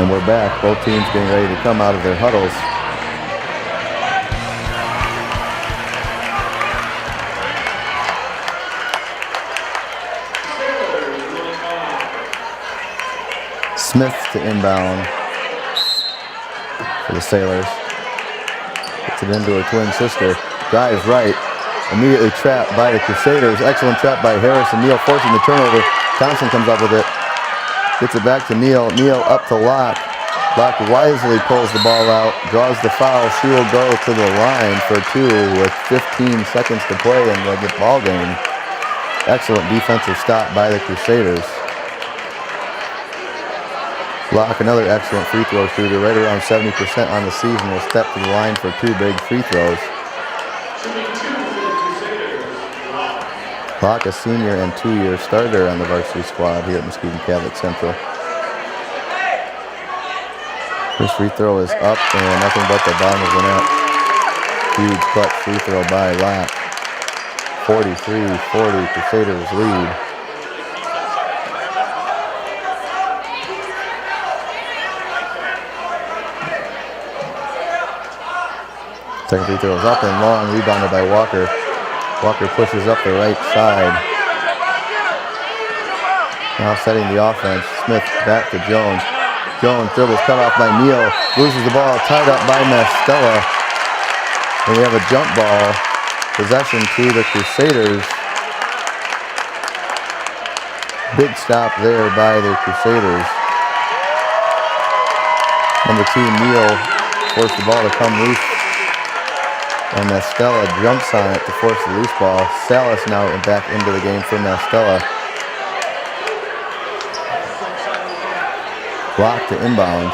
And we're back. Both teams getting ready to come out of their huddles. Smith to inbound for the Sailors. Gets it into her twin sister. Drives right. Immediately trapped by the Crusaders. Excellent trap by Harris and Neal forcing the turnover. Thompson comes up with it. Gets it back to Neal. Neal up to Locke. Locke wisely pulls the ball out. Draws the foul. She will go to the line for two with 15 seconds to play in the ball game. Excellent defensive stop by the Crusaders. Locke, another excellent free throw shooter, right around 70% on the season, will step to the line for two big free throws. Locke, a senior and two-year starter on the varsity squad here at Muskegon Catholic Central. This free throw is up and nothing but the bottom of the net. Huge clutch free throw by Locke. 43-40, Crusaders lead. Second free throw is up and long, rebounded by Walker. Walker pushes up the right side. Now setting the offense. Smith back to Jones. Jones dribbles cut off by Neal. Loses the ball, tied up by Mastella. And we have a jump ball. Possession to the Crusaders. Big stop there by the Crusaders. Number 2, Neal forced the ball to come loose. And Mastella jumps on it to force the loose ball. Salas now back into the game for Mastella. Block to inbound.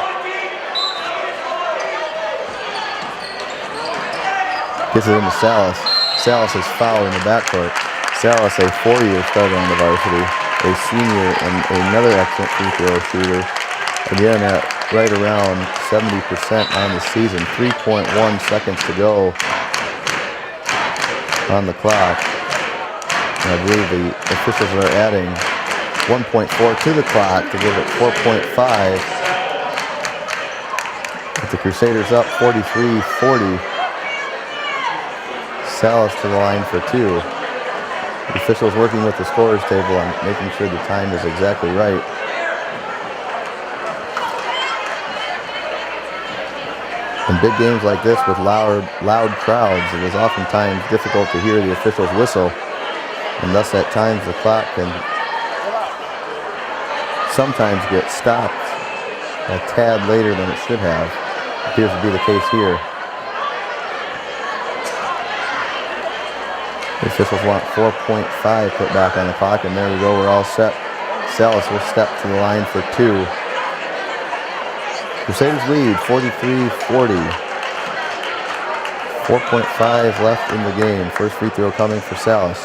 Gets it into Salas. Salas is fouled in the backcourt. Salas, a 4-year starter on the varsity, a senior and another excellent free throw shooter. Again, at right around 70% on the season. 3.1 seconds to go on the clock. And I believe the officials are adding 1.4 to the clock to give it 4.5. With the Crusaders up 43-40. Salas to the line for two. The officials working with the scorers table on making sure the time is exactly right. In big games like this with loud crowds, it is oftentimes difficult to hear the officials whistle, and thus at times the clock can sometimes get stopped a tad later than it should have. Appears to be the case here. The officials want 4.5 put back on the clock, and there we go, we're all set. Salas will step to the line for two. Crusaders lead 43-40. 4.5 left in the game. First free throw coming for Salas.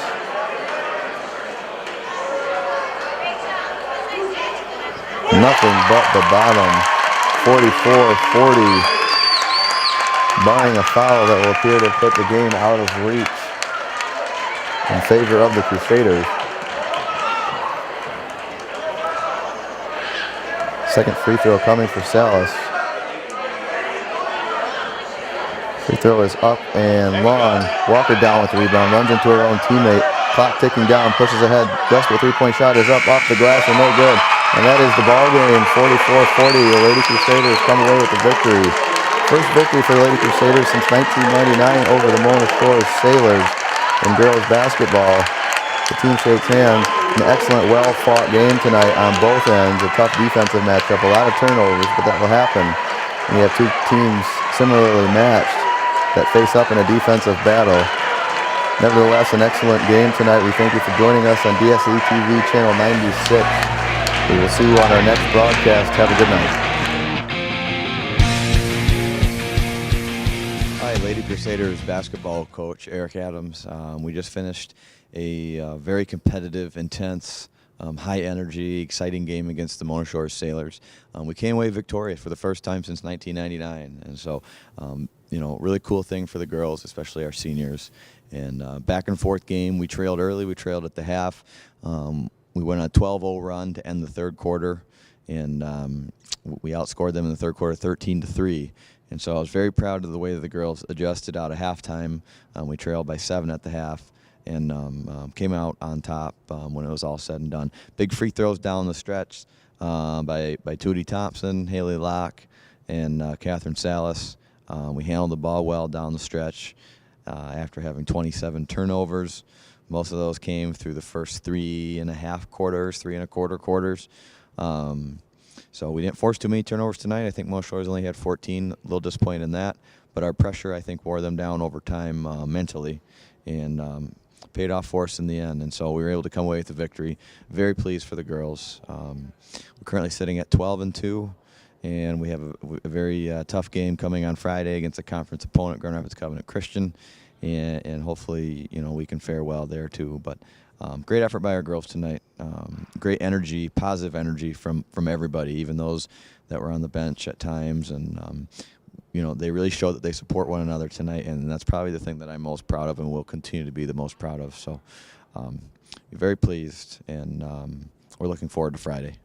Nothing but the bottom. 44-40. Barring a foul that will appear to put the game out of reach in favor of the Crusaders. Second free throw coming for Salas. Free throw is up and long. Walker down with the rebound, runs into her own teammate. Clock ticking down, pushes ahead. Desperate three-point shot is up off the glass and no good. And that is the ball game, 44-40. The Lady Crusaders come away with the victory. First victory for the Lady Crusaders since 1999 over the Mona Shores Sailors in girls basketball. The team shakes hands. An excellent, well-fought game tonight on both ends. A tough defensive matchup, a lot of turnovers, but that will happen. And you have two teams similarly matched that face up in a defensive battle. Nevertheless, an excellent game tonight. We thank you for joining us on DSE TV channel 96. We will see you on our next broadcast. Have a good night. Hi, Lady Crusaders basketball coach Eric Adams. We just finished a very competitive, intense, high energy, exciting game against the Mona Shores Sailors. We came away victorious for the first time since 1999, and so you know, really cool thing for the girls, especially our seniors. And back and forth game. We trailed early. We trailed at the half. We went on a 12-0 run to end the third quarter, and we outscored them in the third quarter 13-3. And so I was very proud of the way that the girls adjusted out of halftime. We trailed by 7 at the half and came out on top when it was all said and done. Big free throws down the stretch by Tootie Thompson, Haley Locke, and Catherine Salas. We handled the ball well down the stretch after having 27 turnovers. Most of those came through the first 3.25 quarters. So we didn't force too many turnovers tonight. I think most Shores only had 14. A little disappointed in that. But our pressure, I think, wore them down over time mentally and paid off for us in the end. And so we were able to come away with the victory. Very pleased for the girls. We're currently sitting at 12-2. And we have a very tough game coming on Friday against a conference opponent, Grand Rapids Covenant Christian. And hopefully, we can fare well there too. But great effort by our girls tonight. Great energy, positive energy from everybody, even those that were on the bench at times. And, they really showed that they support one another tonight. And that's probably the thing that I'm most proud of and will continue to be the most proud of. So very pleased. And we're looking forward to Friday.